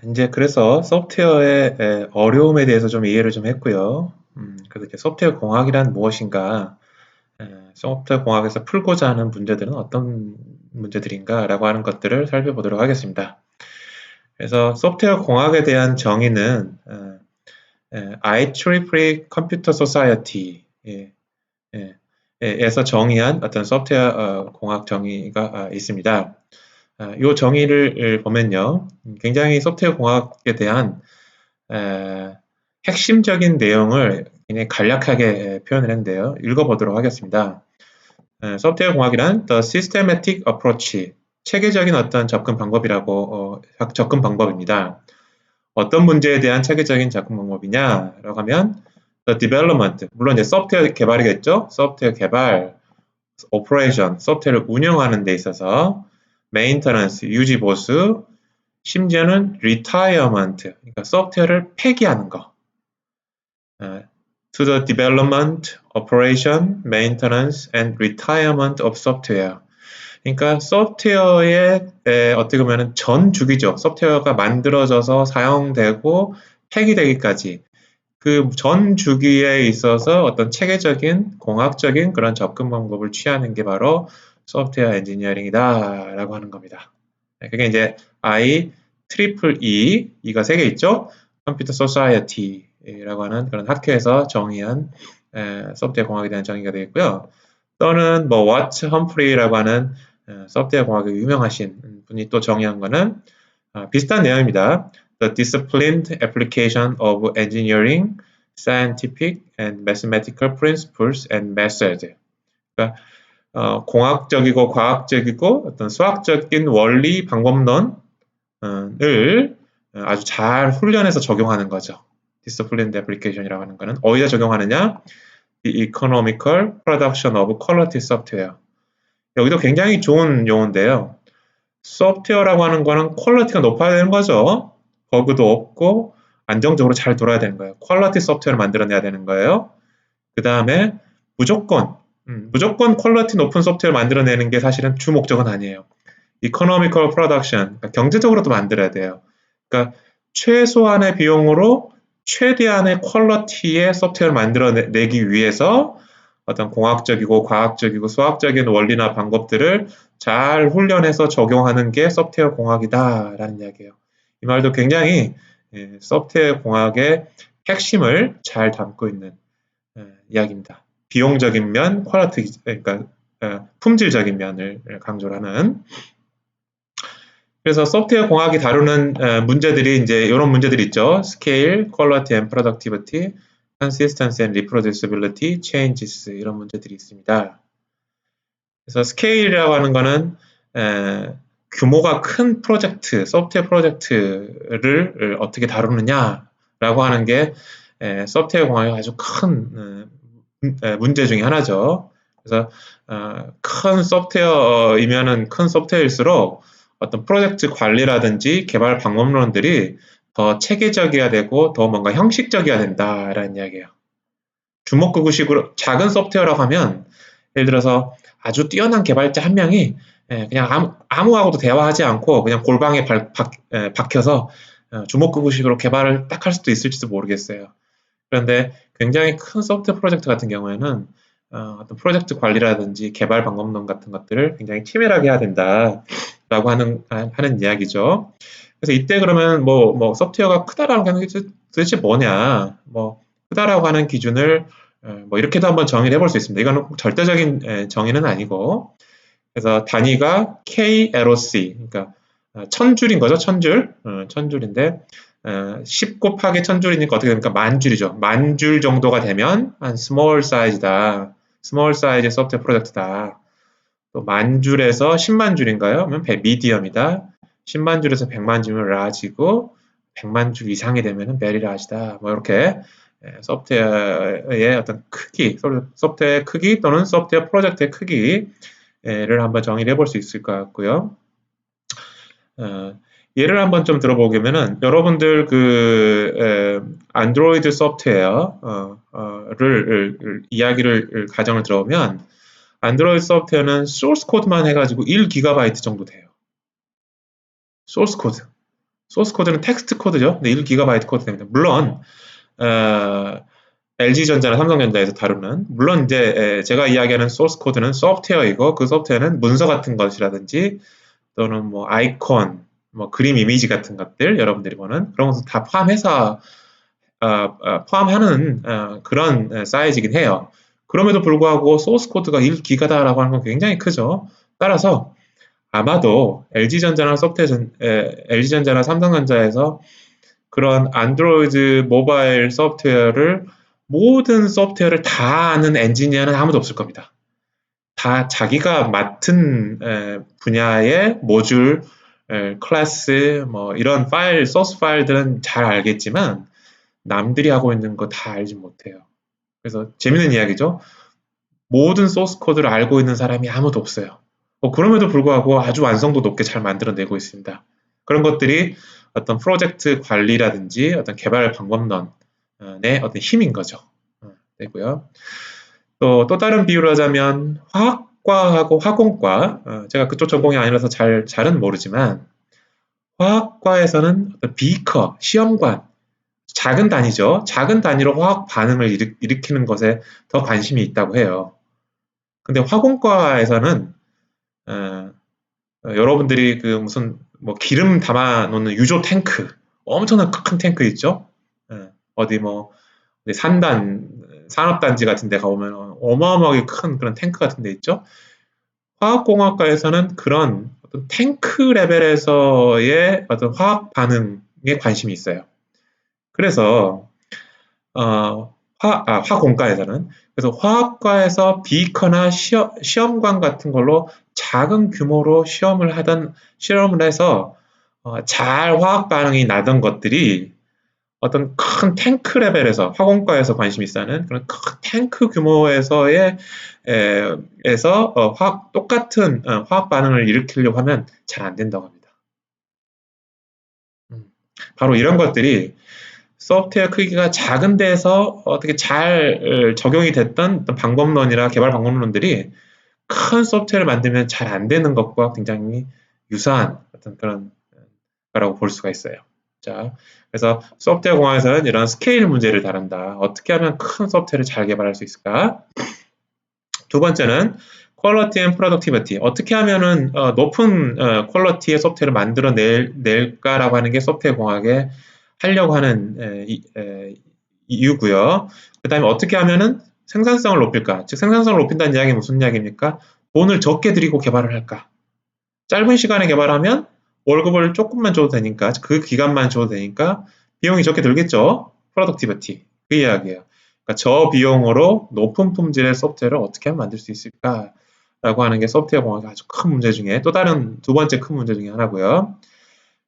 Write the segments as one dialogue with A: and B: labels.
A: 이제 그래서 소프트웨어의 어려움에 대해서 좀 이해를 좀 했고요. 그래서 이제 소프트웨어 공학이란 무엇인가, 소프트웨어 공학에서 풀고자 하는 문제들은 어떤 문제들인가라고 하는 것들을 살펴보도록 하겠습니다. 그래서 소프트웨어 공학에 대한 정의는 IEEE 컴퓨터 소사이어티 에서 정의한 어떤 소프트웨어 공학 정의가 있습니다. 이 정의를 보면요, 굉장히 소프트웨어 공학에 대한 핵심적인 내용을 굉장히 간략하게 표현을 했는데요. 읽어보도록 하겠습니다. 소프트웨어 공학이란 the systematic approach, 체계적인 어떤 접근 방법이라고 접근 방법입니다. 어떤 문제에 대한 체계적인 접근 방법이냐라고 하면 the development, 물론 이제 소프트웨어 개발이겠죠. 소프트웨어 개발, operation, 소프트웨어를 운영하는 데 있어서 maintenance, 유지 보수, 심지어는 retirement, 그러니까 소프트웨어를 폐기하는 거. To the development, operation, maintenance, and retirement of software. 그러니까 소프트웨어의 어떻게 보면 전 주기죠. 소프트웨어가 만들어져서 사용되고 폐기되기까지 그 전 주기에 있어서 어떤 체계적인 공학적인 그런 접근 방법을 취하는 게 바로 소프트웨어 엔지니어링이다라고 하는 겁니다. 그게 이제 IEEE, 이가 세 개 있죠. 컴퓨터 소사이어티라고 하는 그런 학회에서 정의한 소프트웨어 공학에 대한 정의가 되겠고요. 또는 뭐 와트 험프리라고 하는 소프트웨어 공학에 유명하신 분이 또 정의한 거는 비슷한 내용입니다. The disciplined application of engineering, scientific and mathematical principles and methods. 그러니까 공학적이고 과학적이고 어떤 수학적인 원리 방법론을 아주 잘 훈련해서 적용하는 거죠. disciplined application이라고 하는 거는 어디다 적용하느냐? The economical production of quality software. 여기도 굉장히 좋은 용어인데요. 소프트웨어라고 하는 거는 퀄리티가 높아야 되는 거죠. 버그도 없고 안정적으로 잘 돌아야 되는 거예요. 퀄리티 소프트웨어를 만들어내야 되는 거예요. 그 다음에 무조건 퀄리티 높은 소프트웨어를 만들어내는 게 사실은 주 목적은 아니에요. 이코노미컬 프로덕션, 그러니까 경제적으로도 만들어야 돼요. 그러니까 최소한의 비용으로 최대한의 퀄리티의 소프트웨어를 만들어내기 위해서 어떤 공학적이고 과학적이고 수학적인 원리나 방법들을 잘 훈련해서 적용하는 게 소프트웨어 공학이다라는 이야기예요. 이 말도 굉장히 소프트웨어 공학의 핵심을 잘 담고 있는 이야기입니다. 비용적인 면, 퀄리티, 그러니까 품질적인 면을 강조를 하는. 그래서 소프트웨어 공학이 다루는 문제들이 이제 이런 문제들이 있죠. Scale, Quality and Productivity, Consistency and Reproducibility, Changes, 이런 문제들이 있습니다. 그래서 스케일이라고 하는 거는 규모가 큰 프로젝트, 소프트웨어 프로젝트를 어떻게 다루느냐라고 하는 게 소프트웨어 공학의 아주 큰 문제 중에 하나죠. 그래서 큰 소프트웨어이면은 큰 소프트웨어일수록 어떤 프로젝트 관리라든지 개발 방법론들이 더 체계적이어야 되고 더 뭔가 형식적이어야 된다라는 이야기예요. 주먹구구식으로 작은 소프트웨어라고 하면 예를 들어서 아주 뛰어난 개발자 한 명이 그냥 아무하고도 대화하지 않고 그냥 골방에 박혀서 주먹구구식으로 개발을 딱 할 수도 있을지도 모르겠어요. 그런데 굉장히 큰 소프트웨어 프로젝트 같은 경우에는 어떤 프로젝트 관리라든지 개발 방법론 같은 것들을 굉장히 치밀하게 해야 된다라고 하는 이야기죠. 그래서 이때 그러면 뭐 소프트웨어가 크다라고 하는 게 도대체 뭐냐? 뭐 크다라고 하는 기준을 뭐 이렇게도 한번 정의를 해볼 수 있습니다. 이거는 꼭 절대적인 정의는 아니고, 그래서 단위가 KLOC, 그러니까 1000줄인 거죠. 1000줄, 1000줄인데 10 곱하기 1000줄이니까 어떻게 됩니까? 만줄이죠. 만줄 정도가 되면 한 스몰 사이즈다. 스몰 사이즈 소프트웨어 프로젝트다. 또 만줄에서 10만 줄인가요? 그러면 미디엄이다. 10만 줄에서 100만 줄이면 라지고 100만 줄 이상이 되면 베리 라지다. 뭐 이렇게 소프트웨어의 어떤 크기, 소프트웨어의 크기 또는 소프트웨어 프로젝트의 크기를 한번 정의를 해볼 수 있을 것 같고요. 예를 한번 좀 들어보면은 여러분들 안드로이드 소프트웨어를 이야기를 가정을 들어보면 안드로이드 소프트웨어는 소스 코드만 해가지고 1GB 정도 돼요. 소스 코드. 소스 코드는 텍스트 코드죠. 근데 1GB 코드 됩니다. 물론 LG전자나 삼성전자에서 다루는 물론 이제 제가 이야기하는 소스 코드는 소프트웨어이고 그 소프트웨어는 문서 같은 것이라든지 또는 뭐 아이콘, 뭐 그림 이미지 같은 것들 여러분들이 보는 그런 것을 다 포함해서 포함하는 그런 사이즈이긴 해요. 그럼에도 불구하고 소스 코드가 1기가다라고 하는 건 굉장히 크죠. 따라서 아마도 LG전자나 삼성전자에서 그런 안드로이드 모바일 소프트웨어를 모든 소프트웨어를 다 아는 엔지니어는 아무도 없을 겁니다. 다 자기가 맡은 분야의 모듈, 클래스, 뭐 이런 파일, 소스 파일들은 잘 알겠지만 남들이 하고 있는 거 다 알지 못해요. 그래서 재밌는 이야기죠. 모든 소스 코드를 알고 있는 사람이 아무도 없어요. 그럼에도 불구하고 아주 완성도 높게 잘 만들어내고 있습니다. 그런 것들이 어떤 프로젝트 관리라든지 어떤 개발 방법론의 어떤 힘인 거죠. 되고요. 또 다른 비유를 하자면 화학과하고 화공과, 제가 그쪽 전공이 아니라서 잘은 모르지만 화학과에서는 어떤 비커, 시험관, 작은 단위죠. 작은 단위로 화학 반응을 일으키는 것에 더 관심이 있다고 해요. 근데 화공과에서는 여러분들이 그 무슨 뭐 기름 담아 놓는 유조 탱크, 엄청난 큰 탱크 있죠. 어디 뭐 산업단지 같은 데 가보면 어마어마하게 큰 그런 탱크 같은 데 있죠. 화학공학과에서는 그런 어떤 탱크 레벨에서의 어떤 화학 반응에 관심이 있어요. 그래서 화공과에서는 그래서 화학과에서 비커나 시험관 같은 걸로 작은 규모로 실험을 해서 잘 화학 반응이 나던 것들이 어떤 큰 탱크 레벨에서 화공과에서 관심이 있어하는 그런 큰 탱크 규모에서의 에서 똑같은 화학 반응을 일으키려고 하면 잘 안 된다고 합니다. 바로 이런 것들이 소프트웨어 크기가 작은 데서 어떻게 잘 적용이 됐던 방법론이나 개발 방법론들이 큰 소프트웨어를 만들면 잘 안 되는 것과 굉장히 유사한 어떤 그런 거라고 볼 수가 있어요. 자, 그래서 소프트웨어 공학에서는 이런 스케일 문제를 다룬다. 어떻게 하면 큰 소프트웨어를 잘 개발할 수 있을까? 두 번째는 퀄리티 앤 프로덕티비티. 어떻게 하면은 높은 퀄리티의 소프트웨어를 만들어낼까라고 하는 게 소프트웨어 공학의 하려고 하는 이유고요. 그 다음에 어떻게 하면은 생산성을 높일까? 즉 생산성을 높인다는 이야기는 무슨 이야기입니까? 돈을 적게 들이고 개발을 할까? 짧은 시간에 개발하면 월급을 조금만 줘도 되니까 그 기간만 줘도 되니까 비용이 적게 들겠죠. 프로덕티비티 그 이야기예요. 그러니까 저비용으로 높은 품질의 소프트웨어를 어떻게 하면 만들 수 있을까라고 하는 게 소프트웨어 공학의 아주 큰 문제 중에 또 다른 두 번째 큰 문제 중에 하나고요.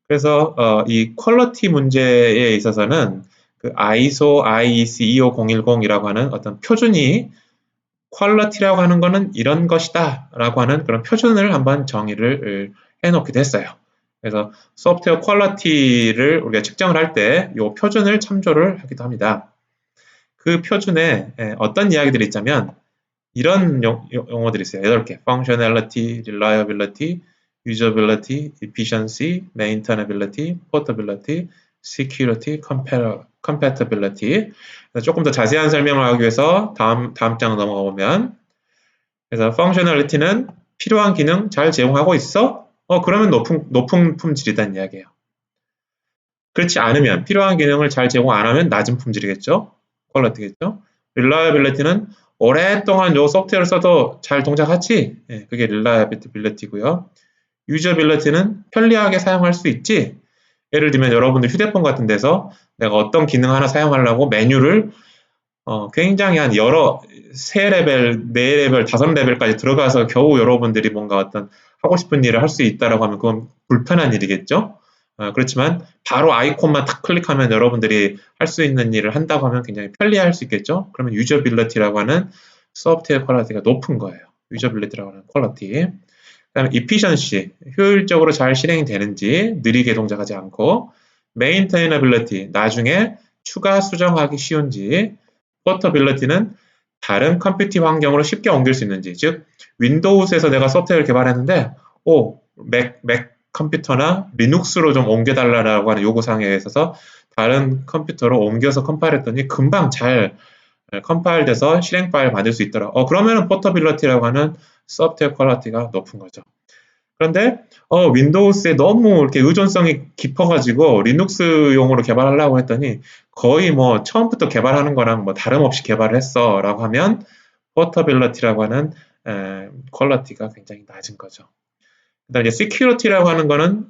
A: 그래서 이 퀄리티 문제에 있어서는 그 ISO IEC 25010이라고 하는 어떤 표준이 퀄리티라고 하는 거는 이런 것이다라고 하는 그런 표준을 한번 정의를 해놓기도 했어요. 그래서 소프트웨어 퀄리티를 우리가 측정을 할 때 이 표준을 참조를 하기도 합니다. 그 표준에 어떤 이야기들이 있자면 이런 용어들이 있어요. 8개. Functionality, Reliability, Usability, Efficiency, Maintainability, Portability, Security, Compatibility. 조금 더 자세한 설명을 하기 위해서 다음 장 넘어가 보면 그래서 Functionality는 필요한 기능 잘 제공하고 있어? 그러면 높은 품질이다는 이야기예요. 그렇지 않으면 필요한 기능을 잘 제공 안 하면 낮은 품질이겠죠. 퀄리티겠죠. Reliability는 오랫동안 요 소프트웨어를 써도 잘 동작하지? 그게 Reliability고요. Usability는 편리하게 사용할 수 있지? 예를 들면 여러분들 휴대폰 같은 데서 내가 어떤 기능 하나 사용하려고 메뉴를 굉장히 한 3레벨, 4레벨, 5레벨까지 들어가서 겨우 여러분들이 뭔가 어떤 하고 싶은 일을 할 수 있다라고 하면 그건 불편한 일이겠죠? 그렇지만 바로 아이콘만 탁 클릭하면 여러분들이 할 수 있는 일을 한다고 하면 굉장히 편리할 수 있겠죠? 그러면 유저빌리티라고 하는 소프트웨어 퀄리티가 높은 거예요. 유저빌리티라고 하는 퀄리티. 그다음에 efficiency, 효율적으로 잘 실행이 되는지 느리게 동작하지 않고 maintainability, 나중에 추가 수정하기 쉬운지 portability는 다른 컴퓨팅 환경으로 쉽게 옮길 수 있는지 즉 윈도우즈에서 내가 소프트웨어를 개발했는데 맥 컴퓨터나 리눅스로 좀 옮겨달라고 하는 요구사항에 있어서 다른 컴퓨터로 옮겨서 컴파일했더니 금방 잘 컴파일돼서 실행 파일 만들 수 있더라. 그러면은 포터빌리티라고 하는 소프트웨어 퀄리티가 높은 거죠. 그런데 윈도우스에 너무 이렇게 의존성이 깊어가지고 리눅스용으로 개발하려고 했더니 거의 뭐 처음부터 개발하는 거랑 뭐 다름없이 개발을 했어라고 하면 포터빌리티라고 하는 퀄리티가 굉장히 낮은 거죠. 그다음에 이제 시큐리티라고 하는 거는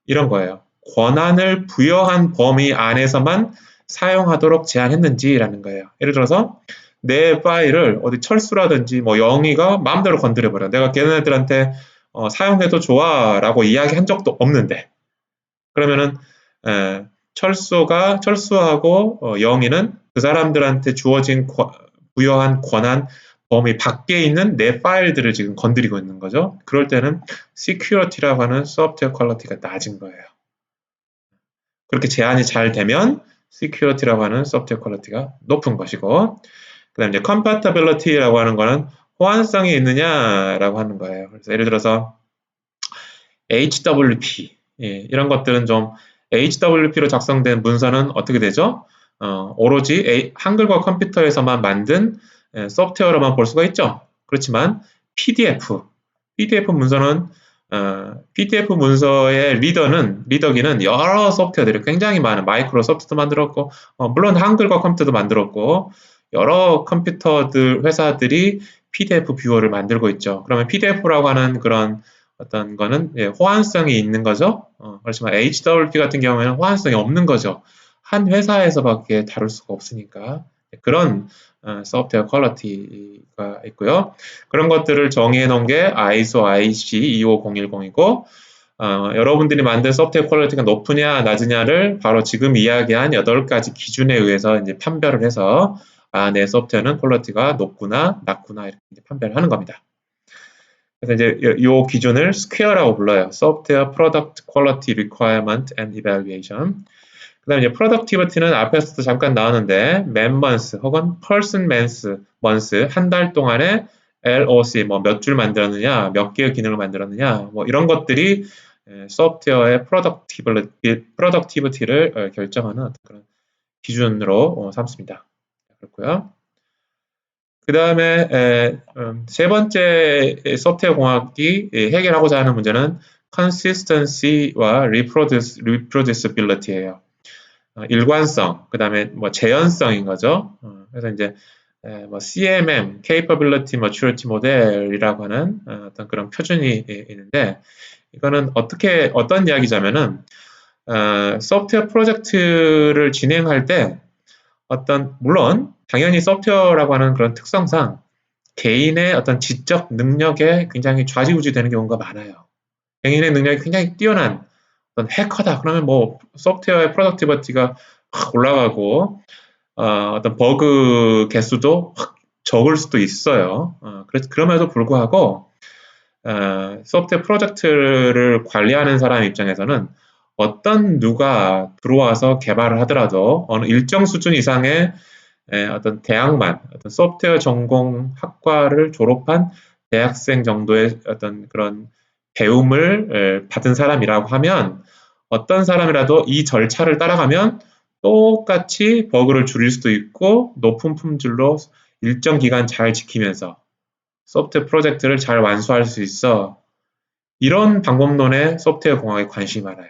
A: 이런 거예요. 권한을 부여한 범위 안에서만 사용하도록 제한했는지라는 거예요. 예를 들어서 내 파일을 어디 철수라든지 뭐 영희가 마음대로 건드려버려. 내가 걔네들한테 사용해도 좋아라고 이야기한 적도 없는데 그러면은 철수하고 영희는 그 사람들한테 주어진 부여한 권한 범위 밖에 있는 내 파일들을 지금 건드리고 있는 거죠. 그럴 때는 security라고 하는 소프트웨어 퀄리티가 낮은 거예요. 그렇게 제한이 잘 되면 security라고 하는 소프트웨어 퀄리티가 높은 것이고, 그 다음에 이제 compatibility라고 하는 거는 호환성이 있느냐라고 하는 거예요. 그래서 예를 들어서 HWP 이런 것들은 좀 HWP로 작성된 문서는 어떻게 되죠? 오로지 한글과 컴퓨터에서만 만든 소프트웨어로만 볼 수가 있죠. 그렇지만 PDF 문서는 PDF 문서의 리더기는 여러 소프트웨어들이 굉장히 많은 마이크로소프트도 만들었고 물론 한글과 컴퓨터도 만들었고 여러 컴퓨터들 회사들이 PDF 뷰어를 만들고 있죠. 그러면 PDF라고 하는 그런 어떤 거는 호환성이 있는 거죠. 그렇지만 HWP 같은 경우에는 호환성이 없는 거죠. 한 회사에서밖에 다룰 수가 없으니까 그런 소프트웨어 퀄리티가 있고요. 그런 것들을 정의해 놓은 게 ISO IC 25010이고 여러분들이 만든 소프트웨어 퀄리티가 높으냐 낮으냐를 바로 지금 이야기한 8가지 기준에 의해서 이제 판별을 해서 내 소프트웨어는 퀄리티가 높구나 낮구나 이렇게 판별을 하는 겁니다. 그래서 이제 이 기준을 스퀘어라고 불러요. Software Product Quality Requirement and Evaluation. 그 다음에 이제 productivity는 앞에서도 잠깐 나왔는데 man months 혹은 person months 한 달 동안에 LOC 뭐 몇 줄 만들었느냐 몇 개의 기능을 만들었느냐 뭐 이런 것들이 소프트웨어의 productivity를 결정하는 어떤 그런 기준으로 삼습니다. 그렇고요. 그 다음에 세 번째 소프트웨어 공학이 해결하고자 하는 문제는 consistency와 reproducibility예요. 일관성, 그 다음에 뭐 재현성인 거죠. 그래서 이제 뭐 CMM, Capability Maturity Model이라고 하는 어떤 그런 표준이 있는데 이거는 어떤 이야기자면은 소프트웨어 프로젝트를 진행할 때 물론 당연히 소프트웨어라고 하는 그런 특성상 개인의 어떤 지적 능력에 굉장히 좌지우지되는 경우가 많아요. 개인의 능력이 굉장히 뛰어난 어떤 해커다. 그러면 뭐 소프트웨어의 프로덕티비티가 확 올라가고 어떤 버그 개수도 확 적을 수도 있어요. 그럼에도 불구하고 소프트웨어 프로젝트를 관리하는 사람 입장에서는 누가 들어와서 개발을 하더라도 어느 일정 수준 이상의 어떤 어떤 소프트웨어 전공 학과를 졸업한 대학생 정도의 어떤 그런 배움을 받은 사람이라고 하면 어떤 사람이라도 이 절차를 따라가면 똑같이 버그를 줄일 수도 있고 높은 품질로 일정 기간 잘 지키면서 소프트웨어 프로젝트를 잘 완수할 수 있어. 이런 방법론에 소프트웨어 공학에 관심이 많아요.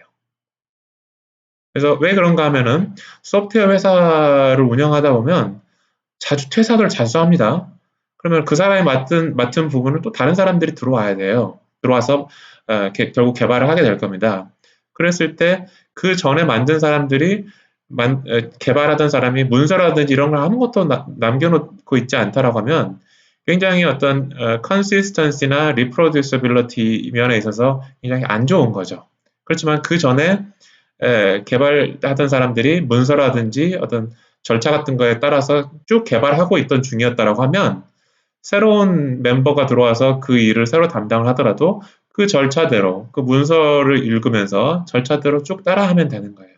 A: 그래서 왜 그런가 하면은 소프트웨어 회사를 운영하다 보면 퇴사를 자주 합니다. 그러면 그 사람이 맡은 부분을 또 다른 사람들이 들어와야 돼요. 들어와서 결국 개발을 하게 될 겁니다. 그랬을 때 그 전에 만든 사람들이 개발하던 사람이 문서라든지 이런 걸 아무것도 남겨놓고 있지 않다라고 하면 굉장히 어떤 consistency나 reproducibility 면에 있어서 굉장히 안 좋은 거죠. 그렇지만 그 전에 개발하던 사람들이 문서라든지 어떤 절차 같은 거에 따라서 쭉 개발하고 있던 중이었다라고 하면 새로운 멤버가 들어와서 그 일을 새로 담당을 하더라도 그 절차대로 그 문서를 읽으면서 절차대로 쭉 따라하면 되는 거예요.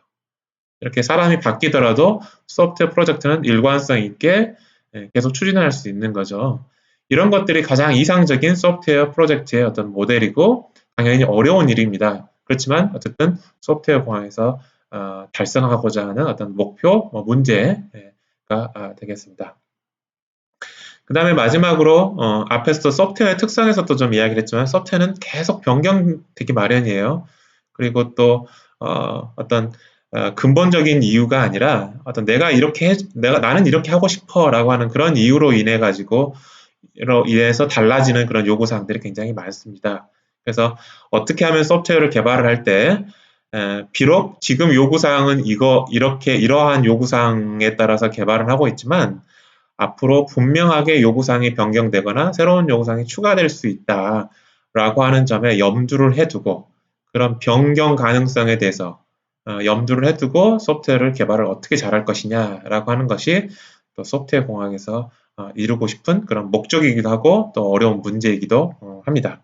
A: 이렇게 사람이 바뀌더라도 소프트웨어 프로젝트는 일관성 있게 계속 추진할 수 있는 거죠. 이런 것들이 가장 이상적인 소프트웨어 프로젝트의 어떤 모델이고 당연히 어려운 일입니다. 그렇지만 어쨌든 소프트웨어 공학에서 달성하고자 하는 어떤 목표, 문제가 되겠습니다. 그 다음에 마지막으로 앞에서도 소프트웨어의 특성에서도 좀 이야기를 했지만 소프트웨어는 계속 변경되기 마련이에요. 그리고 또 어떤 근본적인 이유가 아니라 어떤 나는 이렇게 하고 싶어라고 하는 그런 이유로 인해서 달라지는 그런 요구사항들이 굉장히 많습니다. 그래서 어떻게 하면 소프트웨어를 개발을 할 때 비록 지금 요구사항은 이러한 요구사항에 따라서 개발을 하고 있지만 앞으로 분명하게 요구사항이 변경되거나 새로운 요구사항이 추가될 수 있다라고 하는 점에 염두를 해두고 그런 변경 가능성에 대해서 염두를 해두고 소프트웨어를 개발을 어떻게 잘할 것이냐라고 하는 것이 또 소프트웨어 공학에서 이루고 싶은 그런 목적이기도 하고 또 어려운 문제이기도 합니다.